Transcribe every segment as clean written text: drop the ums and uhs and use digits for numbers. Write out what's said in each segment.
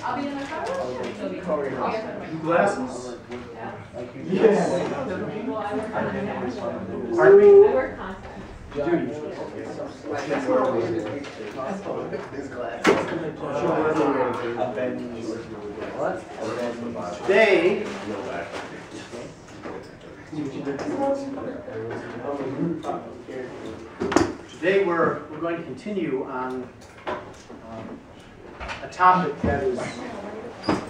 I'll be in the car. Glasses? Yes. Pardon me? I wear contacts. Today we're going to continue on a topic that is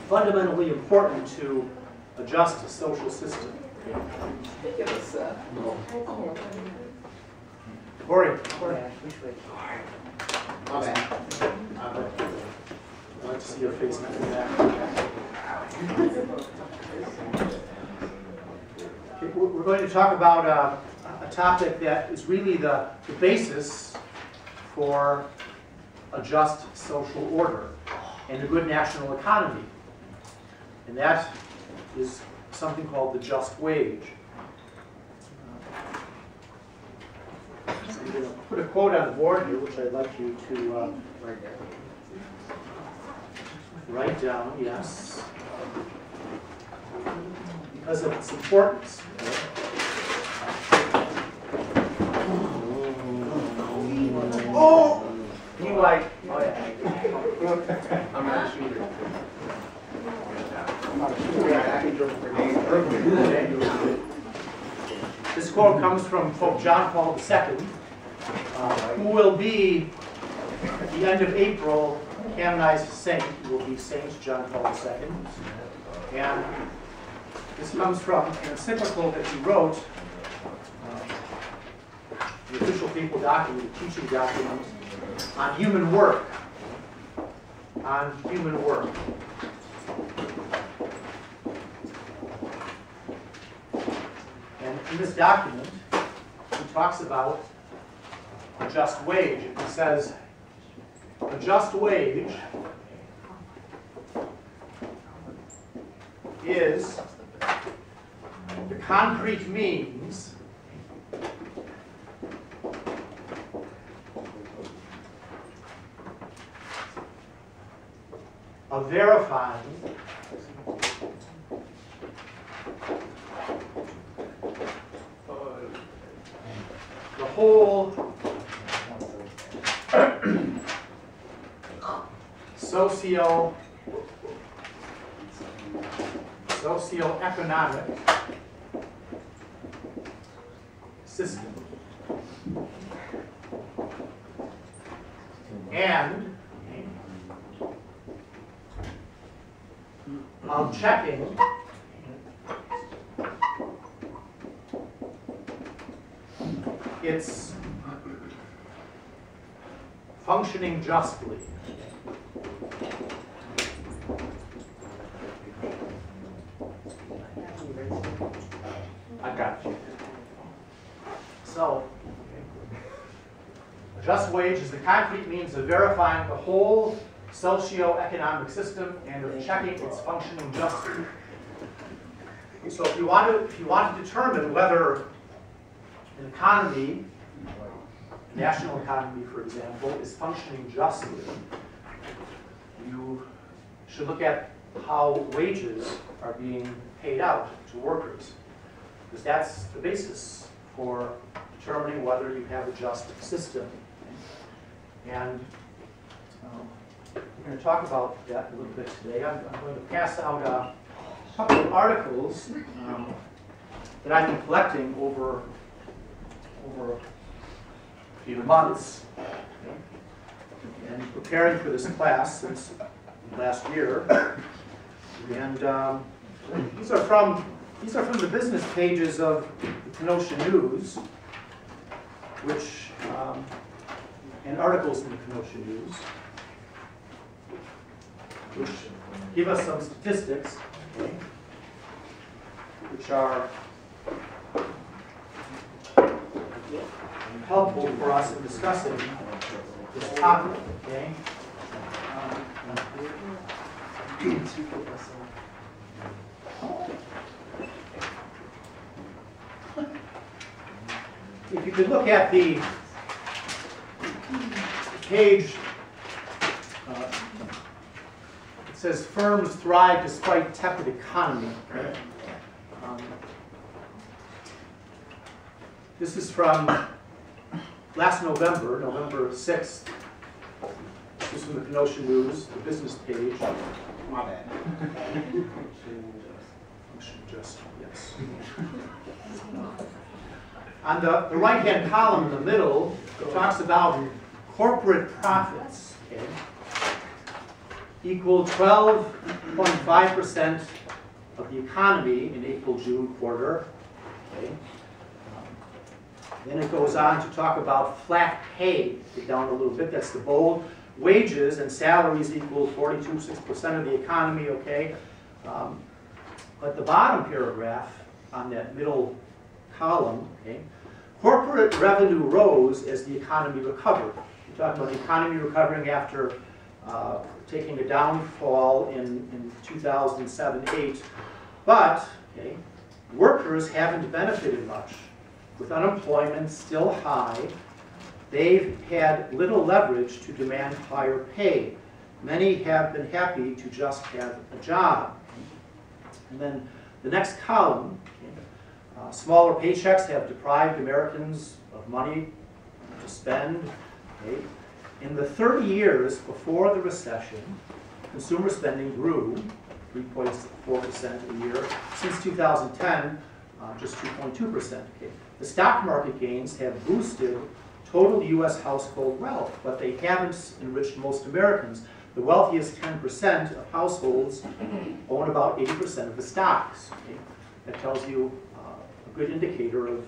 fundamentally important to a just social system. Corey. I'd like to see your face in that. Okay, we're going to talk about a topic that is really the basis for a just social order and a good national economy. And that is something called the just wage. So I'm going to put a quote on the board here, which I'd like you to write down, yes, because of its importance. Oh! Dwight. Oh, yeah. I'm not a shooter. This quote comes from Pope John Paul II, who will be, at the end of April, canonized saint. He will be Saint John Paul II. And this comes from an encyclical that he wrote, the official papal document, the teaching document, on human work. On human work. And in this document, he talks about a just wage. And he says, a just wage is the concrete means of verifying the whole socioeconomic system. And of checking its functioning justly. I got you. So, a just wage is the concrete means of verifying the whole socio-economic system and of checking its functioning justly. So if you want to determine whether an economy, a national economy, for example, is functioning justly, you should look at how wages are being paid out to workers, because that's the basis for determining whether you have a just system. And we're going to talk about that a little bit today. I'm going to pass out a couple of articles that I've been collecting over a few months and preparing for this class since last year. And these are from the business pages of the Kenosha News, which and articles in the Kenosha News, which give us some statistics, okay, which are helpful for us in discussing this topic, okay? If you could look at the page, it says firms thrive despite tepid economy. Okay? This is from last November, November 6th. This is from the Kenosha News, the business page. My bad. Just, yes. On the right-hand column in the middle, it talks about corporate profits, okay, equal 12.5% of the economy in April-June quarter. Okay. Then it goes on to talk about flat pay. Get down a little bit, that's the bold. Wages and salaries equal 42.6% of the economy, okay. But the bottom paragraph on that middle column, okay, corporate revenue rose as the economy recovered. We're talking about the economy recovering after taking a downfall in 2007-8. But, okay, workers haven't benefited much. With unemployment still high, they've had little leverage to demand higher pay. Many have been happy to just have a job. And then the next column, okay, smaller paychecks have deprived Americans of money to spend. Okay. In the 30 years before the recession, consumer spending grew 3.4% a year. Since 2010, just 2.2%. Okay. The stock market gains have boosted total U.S. household wealth, but they haven't enriched most Americans. The wealthiest 10% of households own about 80% of the stocks. Okay? That tells you a good indicator of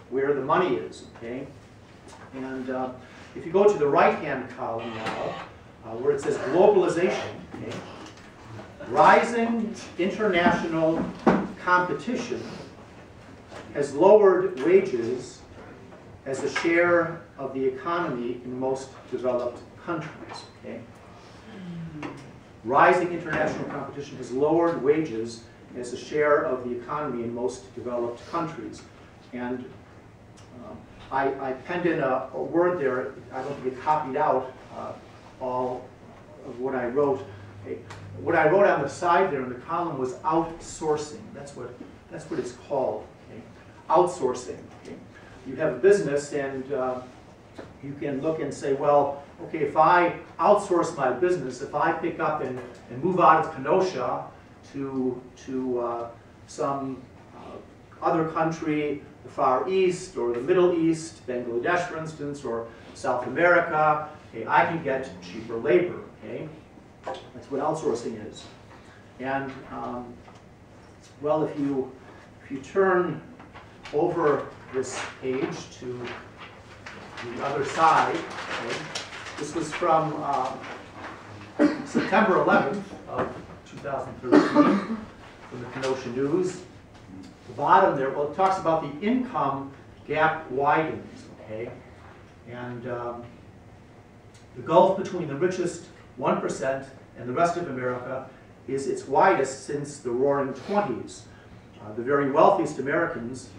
where the money is. Okay? And if you go to the right-hand column now, where it says globalization, okay? Rising international competition has lowered wages as a share of the economy in most developed countries. Okay? Rising international competition has lowered wages as a share of the economy in most developed countries. And I penned in a word there. I don't think it copied out all of what I wrote. Okay. What I wrote on the side there in the column was outsourcing. That's what it's called. Okay. Outsourcing. Okay. You have a business and you can look and say, well, okay, if I outsource my business, if I pick up and move out of Kenosha to some other country, the Far East or the Middle East, Bangladesh, for instance, or South America, okay, I can get cheaper labor. Okay, that's what outsourcing is. And well, if you turn over this page to the other side, okay, this was from September 11th of 2013 from the Kenosha News. The bottom there, well, it talks about the income gap widens, okay? And the gulf between the richest 1% and the rest of America is its widest since the Roaring '20s. The very wealthiest Americans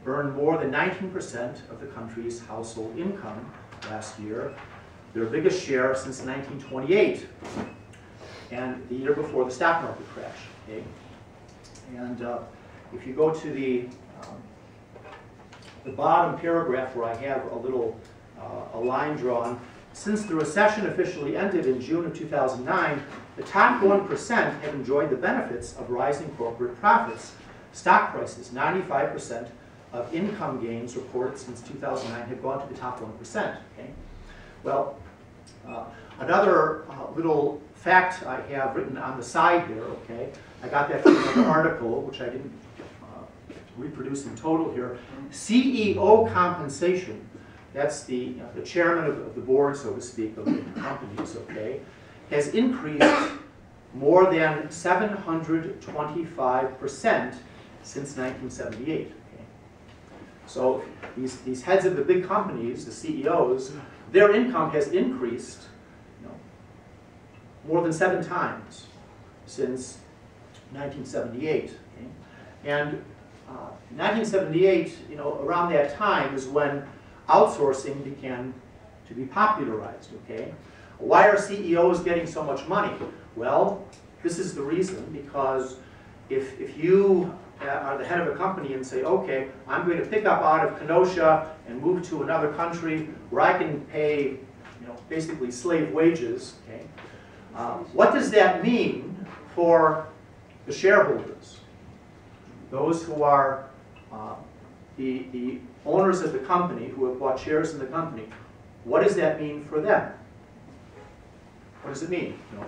earned more than 19% of the country's household income last year, their biggest share since 1928, and the year before the stock market crash. Okay? And if you go to the bottom paragraph where I have a little a line drawn, since the recession officially ended in June of 2009, the top 1% have enjoyed the benefits of rising corporate profits. Stock prices, 95% of income gains reported since 2009 have gone to the top 1%. Okay? Well, another little fact I have written on the side there, okay? I got that from another article, which I didn't reproduce in total here. CEO compensation, that's the chairman of the board, so to speak, of the companies, okay, has increased more than 725% since 1978. Okay? So these heads of the big companies, the CEOs, their income has increased, you know, more than 7 times since 1978. Okay? And 1978, you know, around that time is when outsourcing began to be popularized. Okay? Why are CEOs getting so much money? Well, this is the reason, because if you are the head of a company and say, okay, I'm going to pick up out of Kenosha and move to another country where I can pay, you know, basically slave wages, okay? What does that mean for the shareholders? Those who are the owners of the company, who have bought shares in the company, what does that mean for them? What does it mean? You know?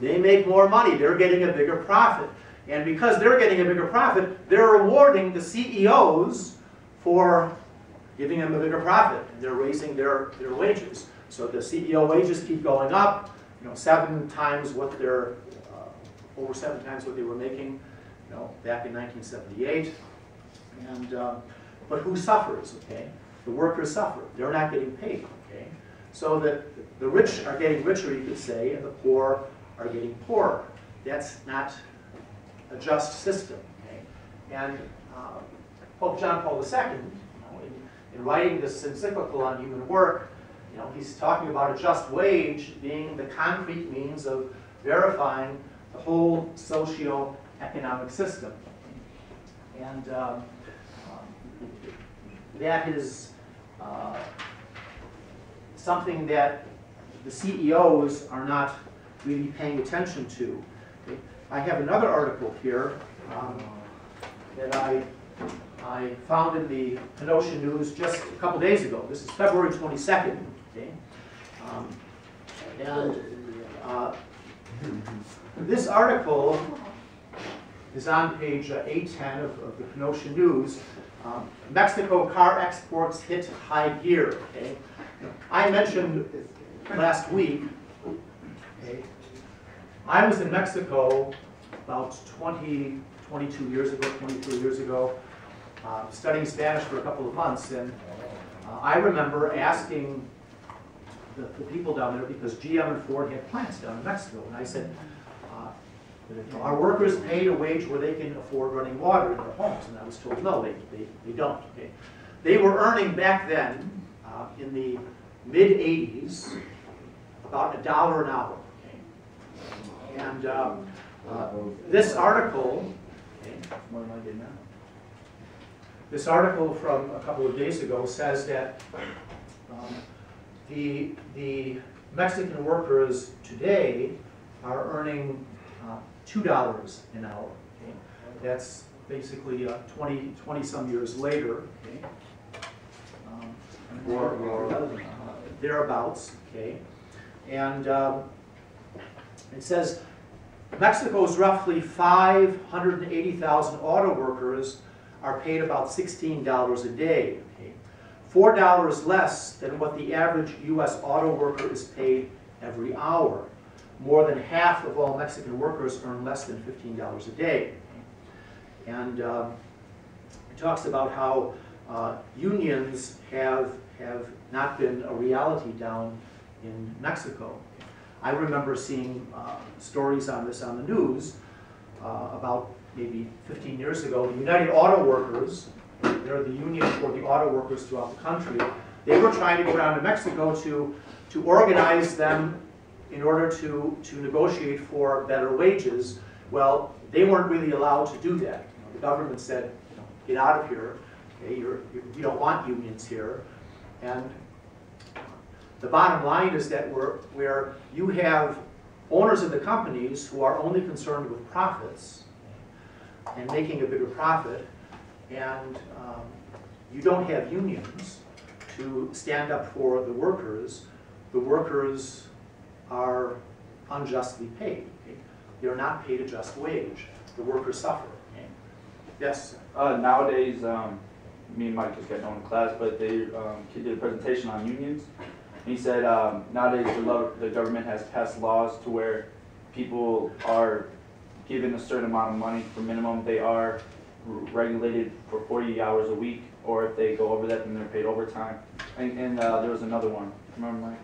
They make more money. They're getting a bigger profit. And because they're getting a bigger profit, they're rewarding the CEOs for giving them a bigger profit. They're raising their wages. So the CEO wages keep going up, you know, 7 times what they're, over 7 times what they were making, you know, back in 1978. And, but who suffers, okay? The workers suffer. They're not getting paid, okay? So the rich are getting richer, you could say, and the poor are getting poorer. That's not a just system. Okay? And Pope John Paul II, you know, in writing this encyclical on human work, you know, he's talking about a just wage being the concrete means of verifying the whole socio-economic system. And that is something that the CEOs are not really paying attention to. Okay? I have another article here that I found in the Kenosha News just a couple days ago. This is February 22nd. Okay? This article is on page 810 of the Kenosha News. Mexico car exports hit high gear. Okay? I mentioned last week, okay, I was in Mexico about 22 years ago, 23 years ago, studying Spanish for a couple of months, and I remember asking the people down there, because GM and Ford had plants down in Mexico, and I said, are workers paid a wage where they can afford running water in their homes? And I was told, no, they don't. Okay? They were earning back then, in the mid-'80s, about $1 an hour. Okay? And this article, okay, what am I getting now? This article from a couple of days ago says that the Mexican workers today are earning $2 an hour. Okay? That's basically 20 some years later. Okay? Or thereabouts. Okay? And it says Mexico's roughly 580,000 auto workers are paid about $16 a day. Okay? $4 less than what the average U.S. auto worker is paid every hour. More than half of all Mexican workers earn less than $15 a day. And it talks about how unions have not been a reality down in Mexico. I remember seeing stories on this on the news about maybe 15 years ago. The United Auto Workers, they're the union for the auto workers throughout the country, they were trying to go down to Mexico to organize them in order to negotiate for better wages. Well, they weren't really allowed to do that. You know, the government said, you know, get out of here. Okay, you don't want unions here. And the bottom line is that where you have owners of the companies who are only concerned with profits and making a bigger profit, and you don't have unions to stand up for the workers are unjustly paid. Okay? They're not paid a just wage. The workers suffer. Okay? Yes? Nowadays, me and Mike just got known in class, but he did a presentation on unions. And he said nowadays the government has passed laws to where people are given a certain amount of money for minimum. They are regulated for 40 hours a week, or if they go over that, then they're paid overtime. And there was another one. Remember, Mike?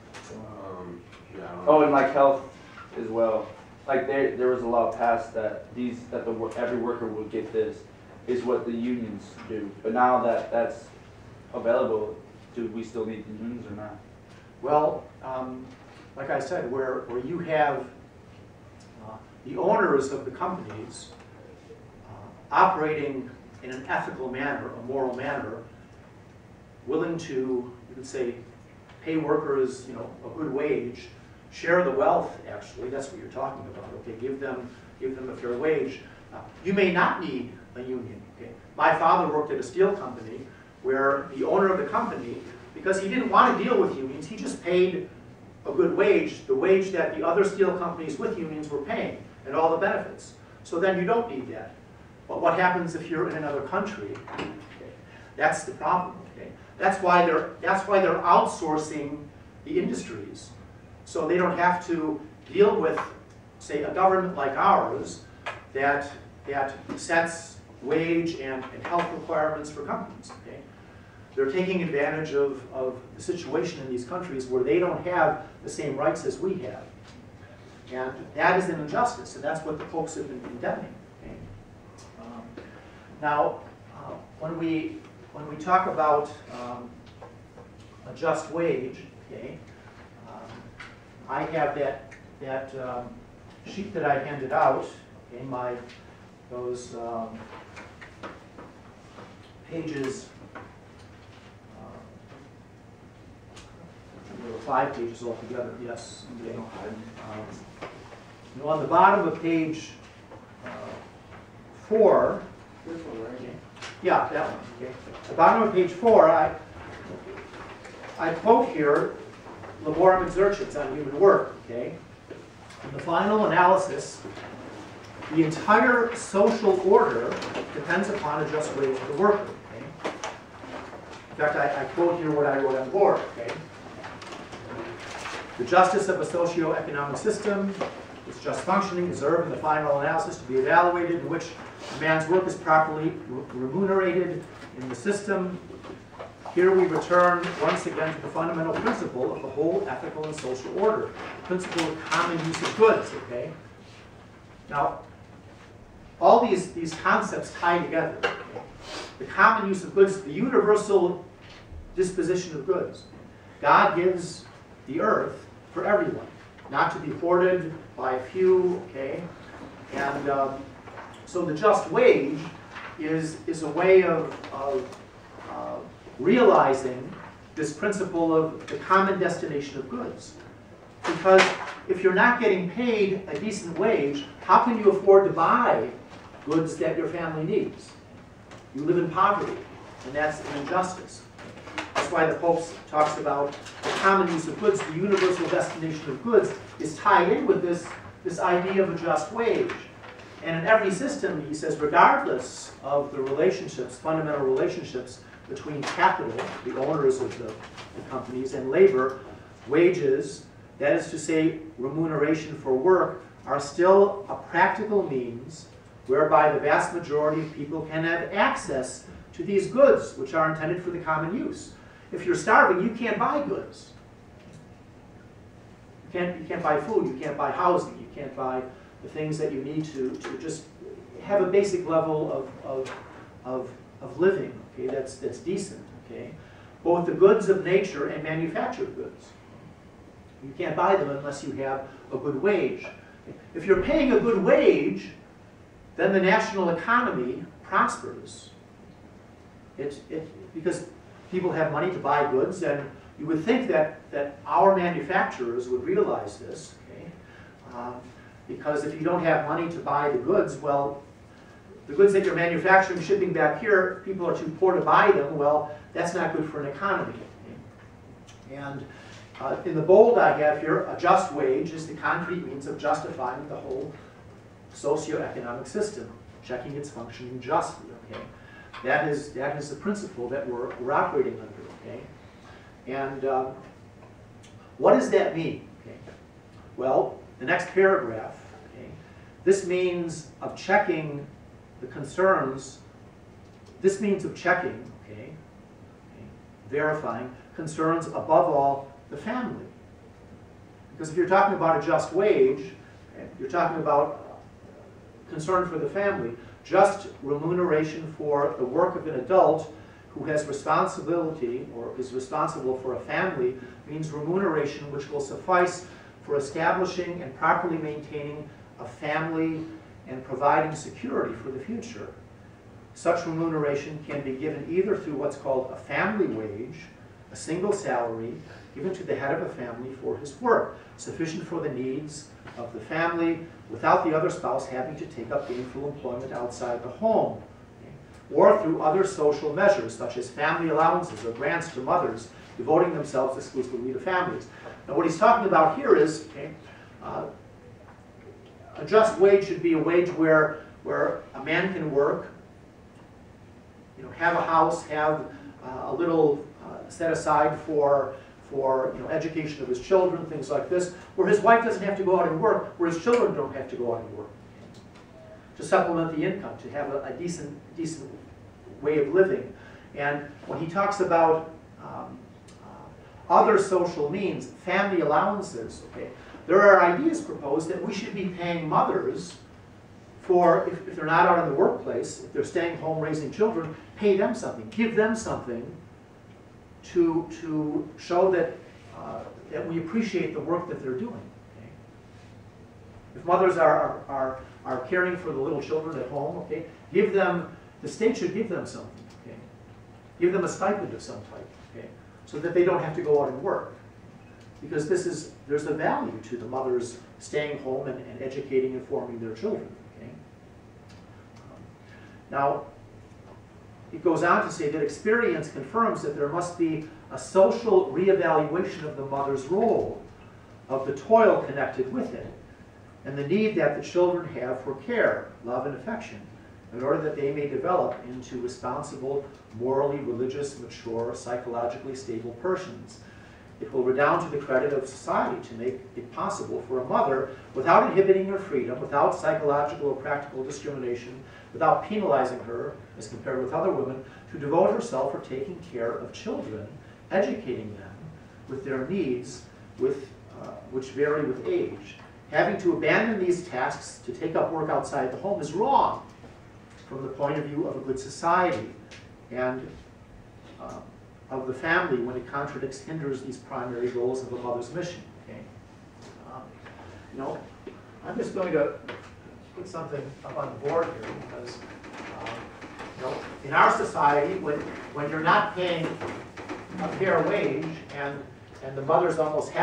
Yeah, I don't know. Oh, and like health as well. Like there was a law passed that every worker would get this, is what the unions do. But now that that's available, do we still need the unions or not? Well, like I said, where you have the owners of the companies operating in an ethical manner, a moral manner, willing to, you could say, pay workers, a good wage, share the wealth. Actually, that's what you're talking about. Okay, give them a fair wage. You may not need a union. Okay, my father worked at a steel company where the owner of the company, because he didn't want to deal with unions, he just paid a good wage, the wage that the other steel companies with unions were paying, and all the benefits. So then you don't need that. But what happens if you're in another country? Okay, that's the problem. Okay, that's why they're outsourcing the industries, so they don't have to deal with, say, a government like ours that sets wage and health requirements for companies. Okay, they're taking advantage of the situation in these countries where they don't have the same rights as we have, and that is an injustice, and that's what the folks have been condemning. Okay? Now, when we talk about a just wage, okay, I have that sheet that I handed out in those pages. There were 5 pages altogether. Yes. Okay. On the bottom of page 4. This one, right? Okay. Yeah, that one. Okay. At the bottom of page 4, I quote here Laborem Exercens on human work. Okay. In the final analysis, the entire social order depends upon a just wage for the worker. Okay. In fact, I quote here what I wrote on the board. Okay. The justice of a socio-economic system, its just functioning, deserve in the final analysis to be evaluated, in which a man's work is properly remunerated in the system. Here we return once again to the fundamental principle of the whole ethical and social order, the principle of common use of goods. Okay. Now, all these concepts tie together. Okay? The common use of goods, the universal disposition of goods. God gives the earth for everyone, not to be hoarded by a few. Okay, and so the just wage is a way of realizing this principle of the common destination of goods. Because if you're not getting paid a decent wage, how can you afford to buy goods that your family needs? You live in poverty, and that's an injustice. That's why the Pope talks about the common use of goods, the universal destination of goods, is tied in with this idea of a just wage. And in every system, he says, regardless of the relationships, fundamental relationships between capital, the owners of the companies, and labor, wages, that is to say, remuneration for work, are still a practical means whereby the vast majority of people can have access to these goods, which are intended for the common use. If you're starving, you can't buy goods. You can't buy food, you can't buy housing, you can't buy the things that you need to just have a basic level of living, okay, that's decent, okay? Both the goods of nature and manufactured goods. You can't buy them unless you have a good wage. If you're paying a good wage, then the national economy prospers. Because people have money to buy goods, and you would think that our manufacturers would realize this, okay? Because if you don't have money to buy the goods, well, the goods that you're manufacturing, shipping back here, people are too poor to buy them, well, that's not good for an economy. Okay? And in the bold I have here, a just wage is the concrete means of justifying the whole socioeconomic system, checking its functioning justly. Okay? That is the principle that we're operating under. Okay? And what does that mean? Okay? Well, the next paragraph, okay, this means of checking the concerns This means of checking, verifying, concerns above all the family. Because if you're talking about a just wage, you're talking about concern for the family. Just remuneration for the work of an adult who has responsibility or is responsible for a family means remuneration which will suffice for establishing and properly maintaining a family and providing security for the future. Such remuneration can be given either through what's called a family wage, a single salary given to the head of a family for his work, sufficient for the needs of the family without the other spouse having to take up gainful employment outside the home, or through other social measures such as family allowances or grants to mothers devoting themselves exclusively to families. Now what he's talking about here is a just wage should be a wage where a man can work, have a house, have a little set aside for education of his children, things like this, where his wife doesn't have to go out and work, where his children don't have to go out and work, to supplement the income, to have a decent way of living. And when he talks about other social means, family allowances, there are ideas proposed that we should be paying mothers for, if they're not out in the workplace, if they're staying home raising children, pay them something, give them something to show that, that we appreciate the work that they're doing. If mothers are caring for the little children at home, give them, the state should give them something. Give them a stipend of some type, so that they don't have to go out and work. Because there's a value to the mothers staying home and educating and forming their children. Now, it goes on to say that experience confirms that there must be a social reevaluation of the mother's role, of the toil connected with it, and the need that the children have for care, love, and affection, in order that they may develop into responsible, morally, religious, mature, psychologically stable persons. It will redound to the credit of society to make it possible for a mother, without inhibiting her freedom, without psychological or practical discrimination, without penalizing her, as compared with other women, to devote herself for taking care of children, educating them with their needs, which vary with age. Having to abandon these tasks to take up work outside the home is wrong from the point of view of a good society and of the family when it contradicts, hinders these primary goals of a mother's mission. I'm just going to put something up on the board here because in our society, when you're not paying a fair wage and the mother's almost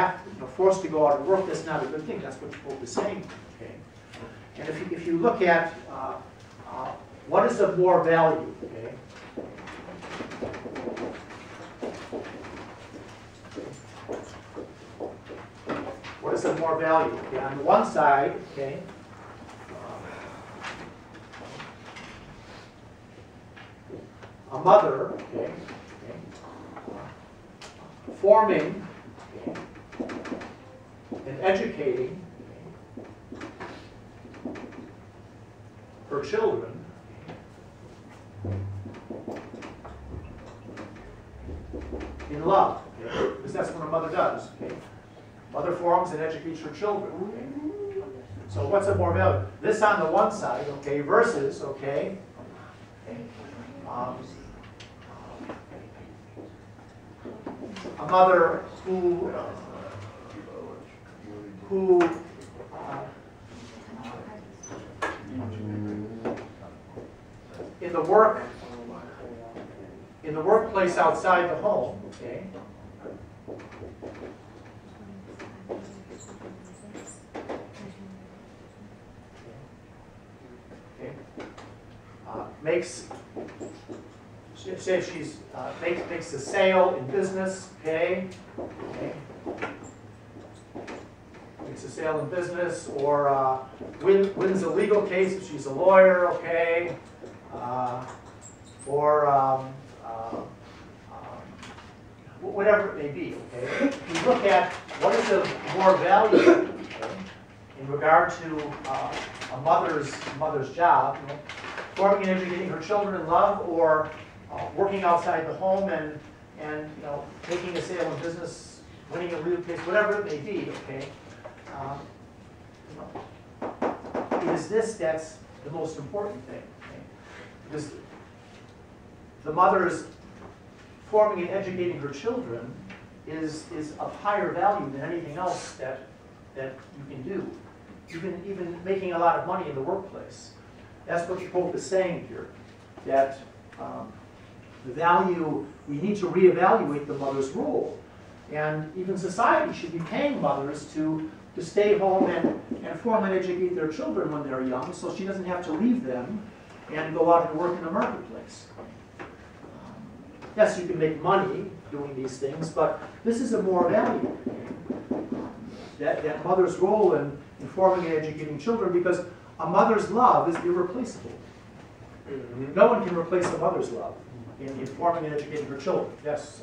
forced to go out and work, that's not a good thing. That's what Pope is saying. And if you look at what is of more value, what is of more value? On the one side, a mother, forming and educating her children in love, because that's what a mother does. Mother forms and educates her children. So what's of more value? This on the one side, versus, a mother who in the workplace outside the home, makes, say if she's makes a sale in business, makes a sale in business, or wins a legal case if she's a lawyer, or whatever it may be. If you look at what is of more value in regard to a mother's job, forming and educating her children in love, or working outside the home and making a sale in business, winning a real case, whatever it may be, okay? It is this that's the most important thing, okay? Because the mother's forming and educating her children is of higher value than anything else that you can do. Even making a lot of money in the workplace. That's what the Pope is saying here, that the value, we need to reevaluate the mother's role. And even society should be paying mothers to stay home and form and educate their children when they're young, so she doesn't have to leave them and go out and work in the marketplace. Yes, you can make money doing these things, but this is a more value. That mother's role in forming and educating children, because a mother's love is irreplaceable. No one can replace a mother's love in forming and educating her children. Yes?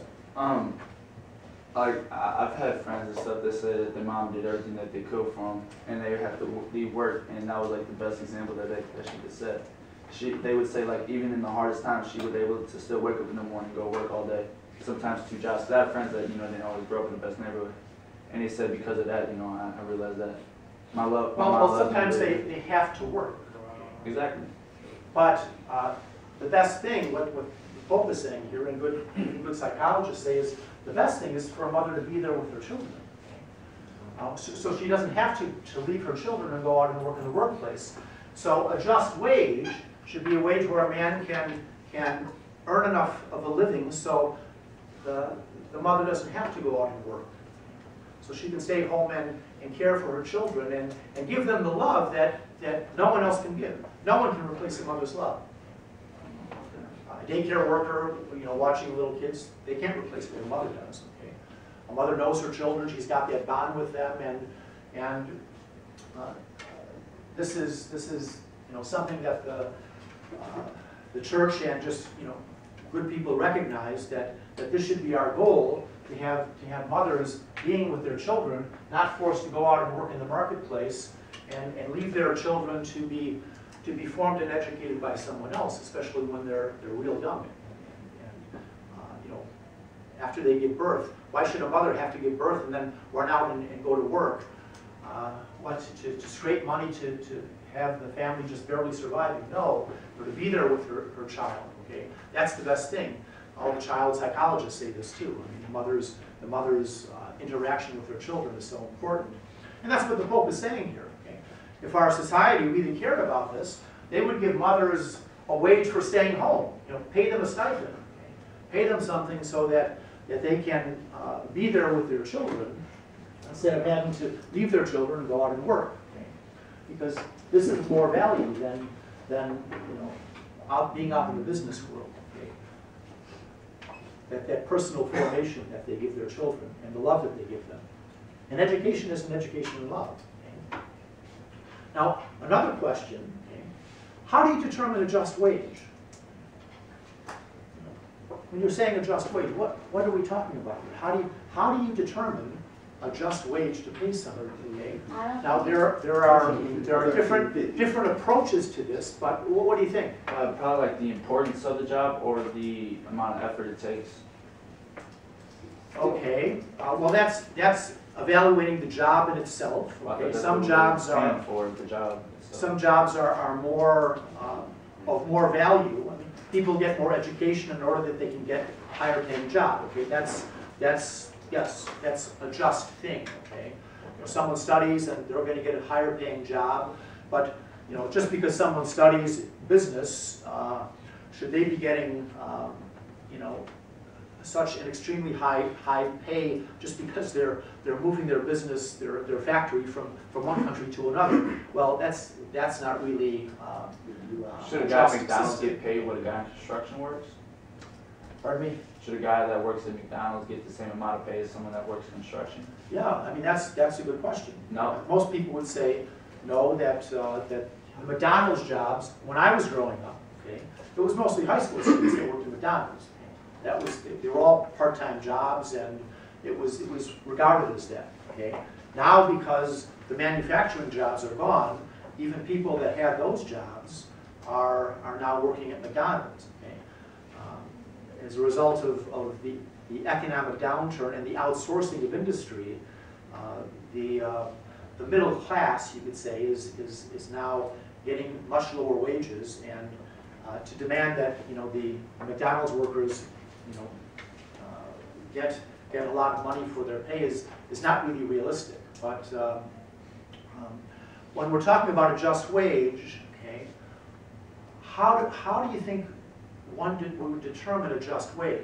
I've had friends and stuff that said that their mom did everything that they could for them, and they had to leave work, and that was like the best example that she could set. They would say, like, even in the hardest times, she was able to still wake up in the morning and go work all day. Sometimes 2 jobs. So I have friends that, they always grew up in the best neighborhood. And they said because of that, I realized that my love. Well, sometimes they have to work. Exactly. But the best thing, what the Pope is saying here, and good psychologists say, is the best thing is for a mother to be there with her children. So she doesn't have to leave her children and go out and work in the workplace. So a just wage should be a wage where a man can earn enough of a living so the mother doesn't have to go out and work. So she can stay home and care for her children and give them the love that no one else can give. No one can replace a mother's love. A daycare worker, watching little kids, they can't replace what a mother does. Okay? A mother knows her children, she's got that bond with them, and this is something that the church and just good people recognize that this should be our goal, to have mothers being with their children, not forced to go out and work in the marketplace and leave their children to be formed and educated by someone else, especially when they're real young. And after they give birth, why should a mother have to give birth and then run out and go to work? To scrape money to have the family just barely surviving? No, but to be there with her child. Okay, that's the best thing. All the child psychologists say this too. I mean, the mother's interaction with her children is so important, and that's what the Pope is saying here. Okay? If our society really cared about this, they would give mothers a wage for staying home. Pay them a stipend, okay? Pay them something so that they can be there with their children instead of having to leave their children and go out and work. Okay? Because this is more value than being out in the business world. That personal formation that they give their children and the love that they give them. And education is an education in love. Okay? Now, another question, okay? How do you determine a just wage? When you're saying a just wage, what are we talking about here? How do you determine a just wage to pay somebody? Okay? Now, there are different approaches to this, but what do you think? Probably like the importance of the job or the amount of effort it takes. Okay, well that's evaluating the job in itself. Okay, some jobs are more of more value. I mean, people get more education in order that they can get a higher paying job. Okay, that's a just thing. Okay, someone studies and they're going to get a higher paying job, but just because someone studies business, should they be getting such an extremely high pay just because they're moving their business, their factory from one country to another? Well, that's not really. Should a guy at McDonald's get paid what a guy in construction works? Pardon me? Should a guy that works at McDonald's get the same amount of pay as someone that works in construction? Yeah, I mean that's a good question. No. Most people would say no. That the McDonald's jobs when I was growing up, okay, it was mostly high school students that worked at McDonald's. They were all part-time jobs, and it was regarded as that. Okay. Now, because the manufacturing jobs are gone, even people that had those jobs are now working at McDonald's. Okay? As a result of the economic downturn and the outsourcing of industry, the middle class, you could say, is now getting much lower wages, and to demand that the McDonald's workers get a lot of money for their pay is not really realistic. But when we're talking about a just wage, okay, how do you think one would determine a just wage?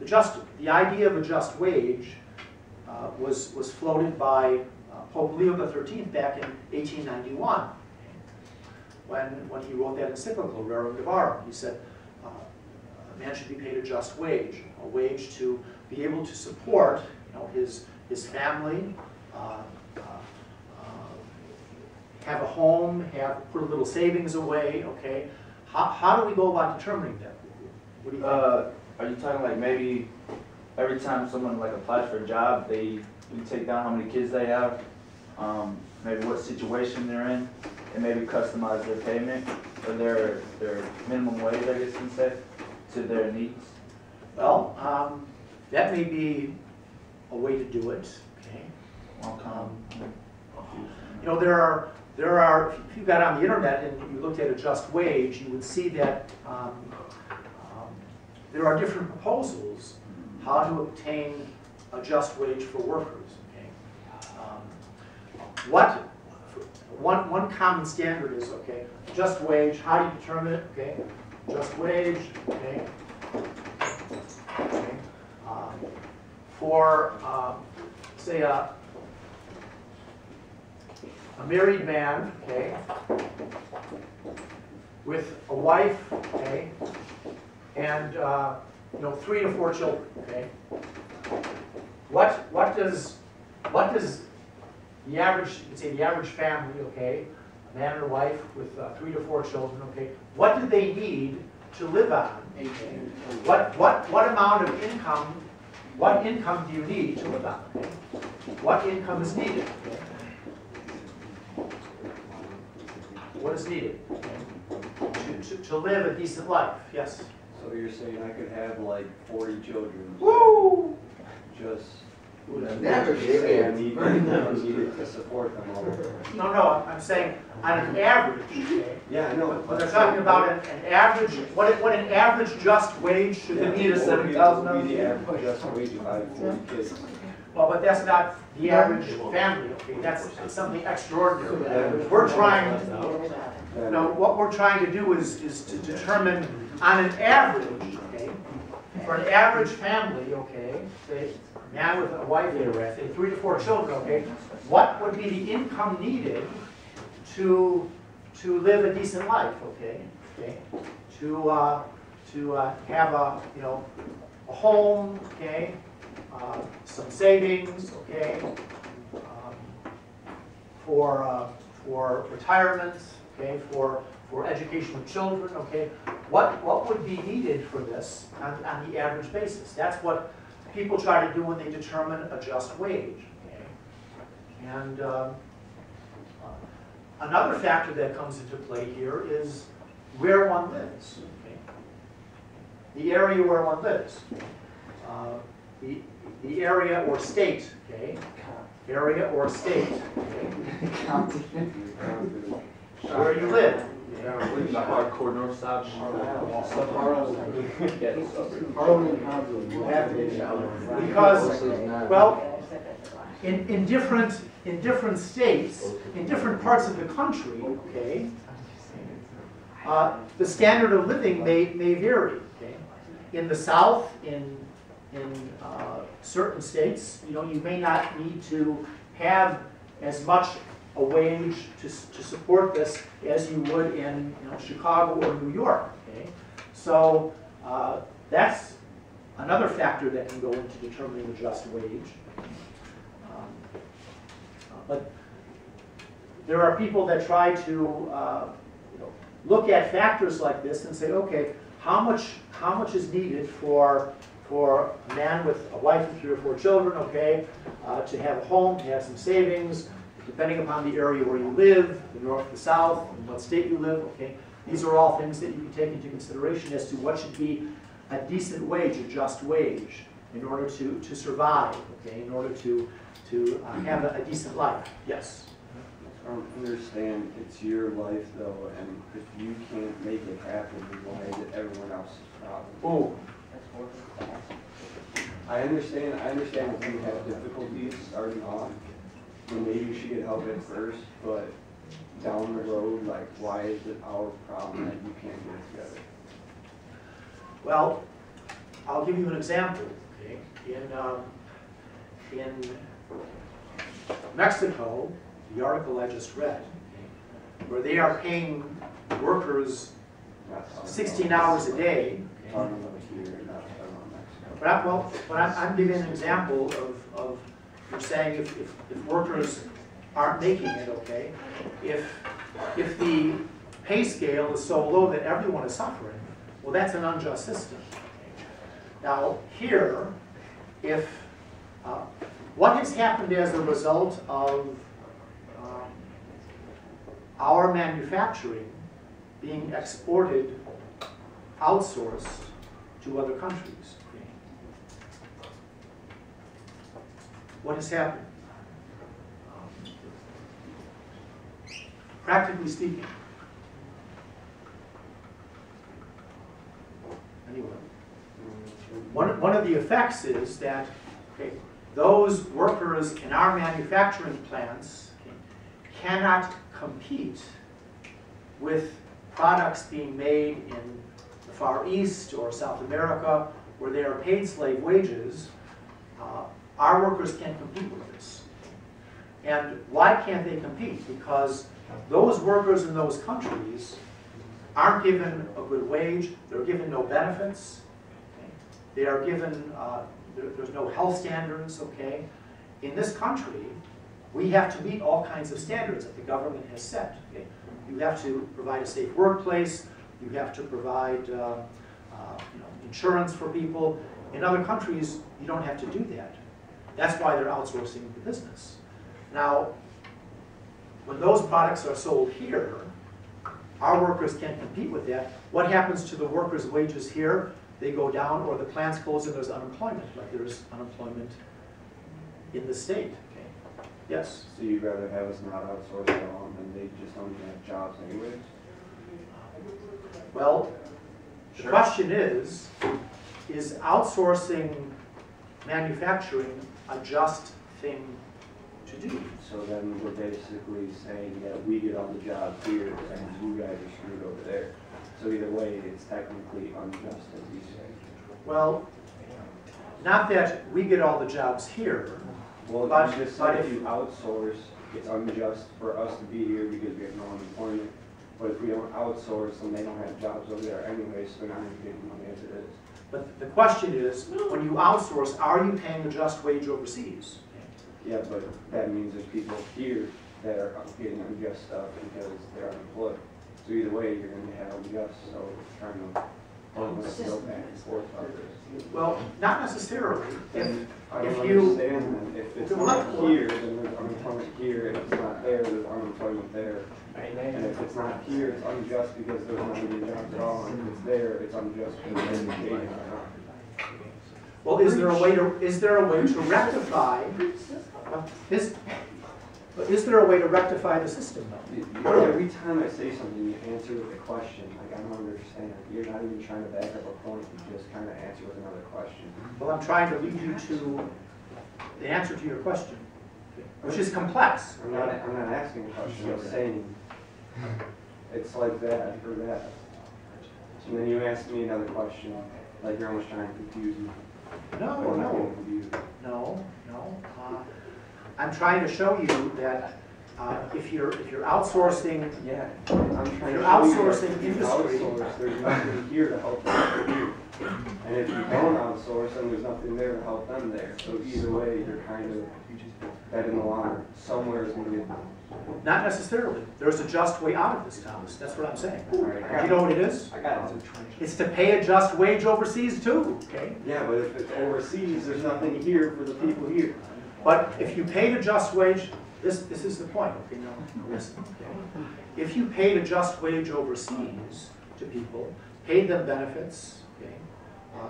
The idea of a just wage was floated by Pope Leo XIII back in 1891, when he wrote that encyclical, Rerum Novarum. He said a man should be paid a just wage to be able to support his family, have a home, put a little savings away. Okay, how do we go about determining that? What do you think? Are you talking like maybe every time someone like applies for a job, you take down how many kids they have, maybe what situation they're in, and maybe customize their payment or their minimum wage, I guess you can say, to their needs? Well, that may be a way to do it. Okay. There are. If you got on the internet and you looked at a just wage, you would see that there are different proposals how to obtain a just wage for workers. Okay. One common standard is, okay, just wage. How do you determine it? Okay, just wage. Okay. Okay. For say a married man, okay, with a wife, okay, and 3 to 4 children, okay. What does the average, you could say the average family, okay, a man and a wife with 3 to 4 children, okay, what do they need to live on? What amount of income? What income do you need to live on? Okay? What income is needed? Okay? What is needed to live a decent life? Yes. So you're saying I could have like 40 children? Woo! Just Never say I needed to support them all. No, I'm saying on an average. Okay? Yeah, I know. When they're talking about an average, what an average just wage should Yeah, be. need a $7,000 the average just wage if I have 40 kids. Well, but that's not the average family. Okay, that's something extraordinary. We're trying. What we're trying to do is to determine on an average. Okay, for an average family. Okay, say a man with a wife, say 3 to 4 children. Okay, what would be the income needed to live a decent life? Okay, to have a a home. Okay. Some savings, okay, for retirement, okay, for education of children, okay. What would be needed for this on the average basis? That's what people try to do when they determine a just wage, okay. And another factor that comes into play here is where one lives, okay. The area where one lives. The area or state, okay? Area or state, okay? Where you live. The hardcore north side. Because, well, in different states, in different parts of the country, okay, the standard of living may vary. Okay? In the South, in certain states, you may not need to have as much a wage to support this as you would in Chicago or New York. Okay, so that's another factor that can go into determining the just wage. But there are people that try to look at factors like this and say, okay, how much is needed for a man with a wife and 3 or 4 children, okay, to have a home, to have some savings, depending upon the area where you live, the north, the south, and what state you live, okay. These are all things that you can take into consideration as to what should be a decent wage, a just wage, in order to survive, okay, in order to have a decent life. Yes? I don't understand, it's your life though, and if you can't make it happen, then why is it everyone else's problem? Oh, I understand if you have difficulties starting off, then maybe you should get help at first, but down the road, like, why is it our problem that you can't get it together? well, I'll give you an example. Okay? In Mexico, the article I just read, where they are paying workers 16 hours a day. Talking about here, not talking about Mexico. But I'm giving an example of you're saying if workers aren't making it, okay, if the pay scale is so low that everyone is suffering, well, that's an unjust system. Now here, if what has happened as a result of our manufacturing being exported, outsourced to other countries. What has happened? Practically speaking. Anyway, one of the effects is that those workers in our manufacturing plants cannot compete with products being made in the Far East or South America where they are paid slave wages. Our workers can't compete with this. And why can't they compete? Because those workers in those countries aren't given a good wage, they're given no benefits, okay? They are given, there's no health standards, okay? In this country, we have to meet all kinds of standards that the government has set. Okay? You have to provide a safe workplace, you have to provide insurance for people. In other countries, you don't have to do that. That's why they're outsourcing the business. Now, when those products are sold here, our workers can't compete with that. What happens to the workers' wages here? They go down, or the plants close and there's unemployment, like there's unemployment in the state. Okay. Yes? So you'd rather have us not outsource at all, and they just don't even have jobs anyways? Well, the question is outsourcing manufacturing a just thing to do? So then we're basically saying that we get all the jobs here and you guys are screwed over there. So either way, it's technically unjust, as you say. Well, not that we get all the jobs here. Well, but, you just said if you outsource, it's unjust for us to be here because we have no unemployment. But if we don't outsource, then they don't have jobs over there anyway, so they're not even getting money as it is. But the question is, when you outsource, are you paying a just wage overseas? Yeah, but that means there's people here that are getting unjust stuff because they're unemployed. So either way, you're going to have unjust, so it's trying to go back and forth about this. Well, not necessarily. I don't understand then. If it's not here, then there's unemployment here. If it's not there, there's unemployment there. And if it's not here, it's unjust because there's not any jobs at all. And if it's there, it's unjust because there's no jobs at all. Well, is there a way to rectify this? Is there a way to rectify the system, though? Every time I say something, you answer with a question. Like, I don't understand. You're not even trying to back up a point. You just kind of answer with another question. Well, I'm trying to lead you to the answer to your question, which is complex. I'm not asking a question. I'm saying it's like that or that. And then you ask me another question, like you're almost trying to confuse me. No. I'm trying to show you that if you're outsourcing, yeah, I'm trying you're to outsourcing industry. Outsource, there's nothing here to help them here. And if you don't outsource, then there's nothing there to help them there. So either way, you're kind of dead in the water. Somewhere is going to get. Not necessarily. There's a just way out of this, Thomas. That's what I'm saying. Right. Do you know what it is? I got it. It's to pay a just wage overseas too. Okay. Yeah, but if it's overseas, there's nothing here for the people here. But if you paid a just wage, this is the point, okay, now listen, okay. If you paid a just wage overseas to people, paid them benefits, okay,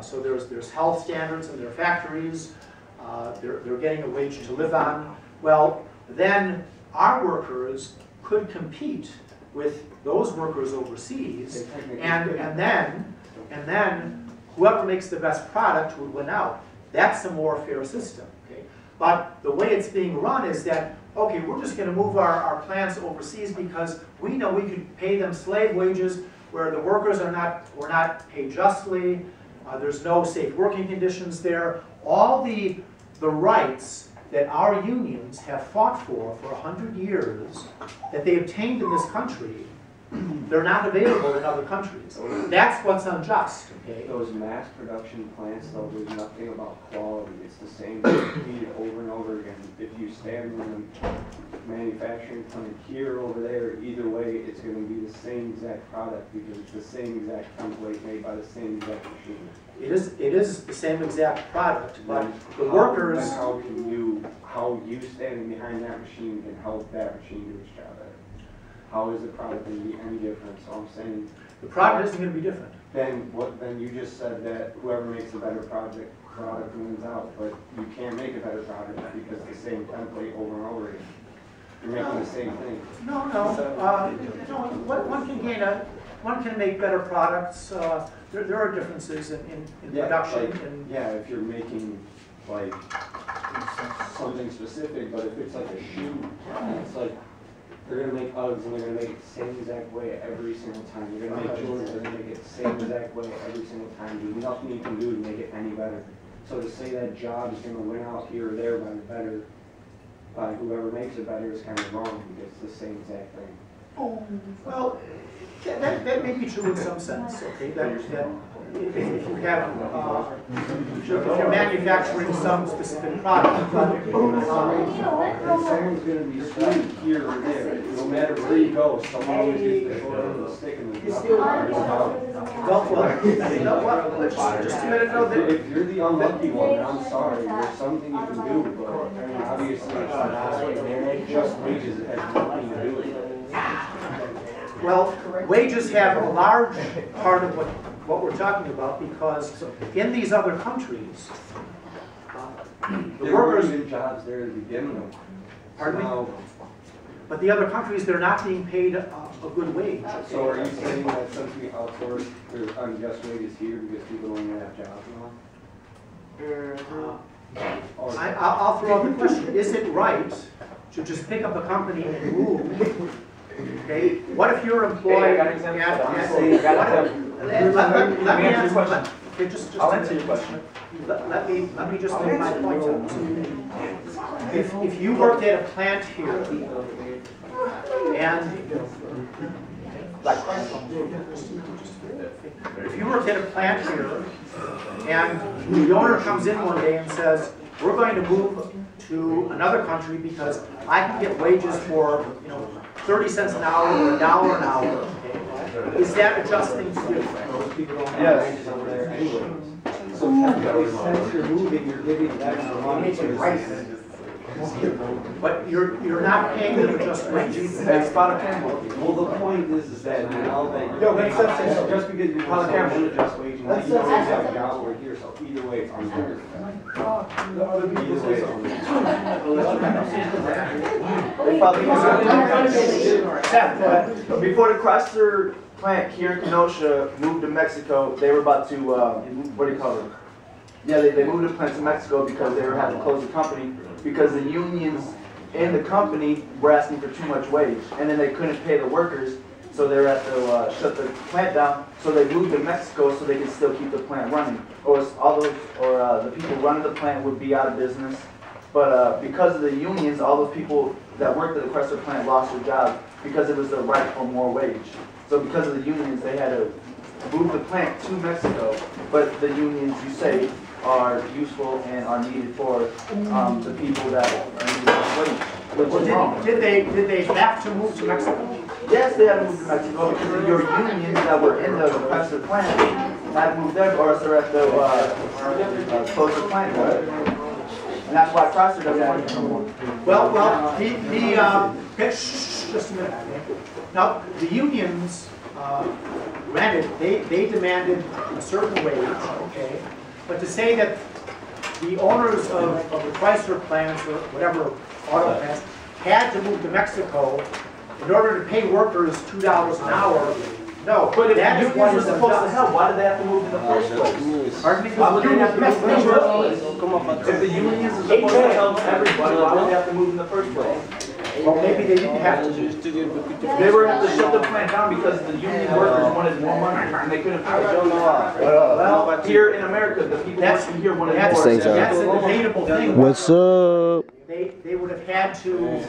so there's health standards in their factories, they're getting a wage to live on, well, then our workers could compete with those workers overseas, and then whoever makes the best product would win out. That's a more fair system, okay? But the way it's being run is that, okay, we're just going to move our plants overseas because we know we could pay them slave wages where the workers were not paid justly, there's no safe working conditions there. All the rights that our unions have fought for 100 years, that they obtained in this country, they're not available in other countries. That's what's unjust, okay? Those mass production plants, though, there's nothing about quality. It's the same thing repeated over and over again. If you stand in a manufacturing plant here, over there, either way, it's going to be the same exact product because it's the same exact template made by the same exact machine. It is the same exact product, but the workers... Then how you standing behind that machine can help that machine do its job better? How is the product going to be any different? So I'm saying... The product isn't going to be different. Then you just said that whoever makes a better product wins out, but you can't make a better product because it's the same template over and over again. You're making the same thing. No. One can make better products. There are differences in production. If you're making like something specific, but if it's like a shoe, it's like they're gonna make Uggs and they're gonna make it the same exact way every single time. You're gonna make Jordans, they're gonna make it the same exact way every single time. There's nothing you can do to make it any better. So to say that job is gonna win out here or there by whoever makes it better is kind of wrong because it's the same exact thing. Oh, well, that may be true in some sense, okay? That if you have, if you're manufacturing some specific product, Someone's going to be screwed here or there. No matter where you go, someone always gets the short end of the stick and there's nothing just a minute, no, if you're the unlucky one, I'm sorry, there's something you can do, but I mean, obviously it's not just wages that has nothing to do with it. well, wages have a large part of what we're talking about because in these other countries, the workers in jobs there to begin with. Pardon me? But the other countries, they're not being paid a good wage. So are you saying that since we outsource, there's unjust wages here because people don't even have jobs now? I'll throw out the question, is it right to just pick up a company and move? Okay, what if you're employed let me answer your question. I'll answer your question. Let me just make my point out. If you worked at a plant here and if you worked at a plant here and the owner comes in one day and says, we're going to move to another country because I can get wages for 30 cents an hour or $1 an hour. Okay? Is that a just thing to do? Those people don't have wages over there anyway. So since you're moving, you're giving them money to the But you're not paying them just wages. It's Father Campbell. Well, the point is that now that you're just because you want someone to just wage, now you don't have a job over here, so either way it's unfair. Before the Chrysler plant here in Kenosha moved to Mexico, they were about to, what do you call it? Yeah, they moved the plant to Mexico because they were having to close the company because the unions in the company were asking for too much wage, and then they couldn't pay the workers, so they were at to shut the plant down. So they moved to Mexico so they could still keep the plant running, or the people running the plant would be out of business. But because of the unions, all those people that worked at the Chrysler plant lost their jobs because it was their right for more wage. So because of the unions, they had to move the plant to Mexico. But the unions, you say, are useful and are needed for the people that need less wage. Which is wrong. Did they have to move to Mexico? Yes, they had to move to Mexico because your unions that were in the Chrysler plant had moved there, or else they're at the close the plant. And that's why Chrysler doesn't want it anymore. Well, okay, just a minute. Okay. Now, the unions, granted, they demanded a certain wage, okay? But to say that the owners of the Chrysler plants or whatever auto plants had to move to Mexico in order to pay workers $2 an hour, no. But if the that is unions what were is supposed to unjust. help, why did they have to move in the first place? Pardon me? Why would they have to move in the first place? If the unions are supposed to help everybody, why would they have to move in the first place? Well, maybe they didn't have to. They were have to shut the plant down because the union workers wanted more money and they couldn't pay it. Well, Here in America, the people working here wanted more. that's a debatable thing. What's up? They would have had to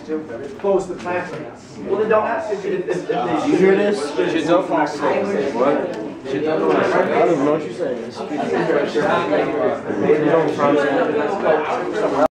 close the plant. Well, they don't have to if they. You hear this? Shit don't I don't know what you're saying. They don't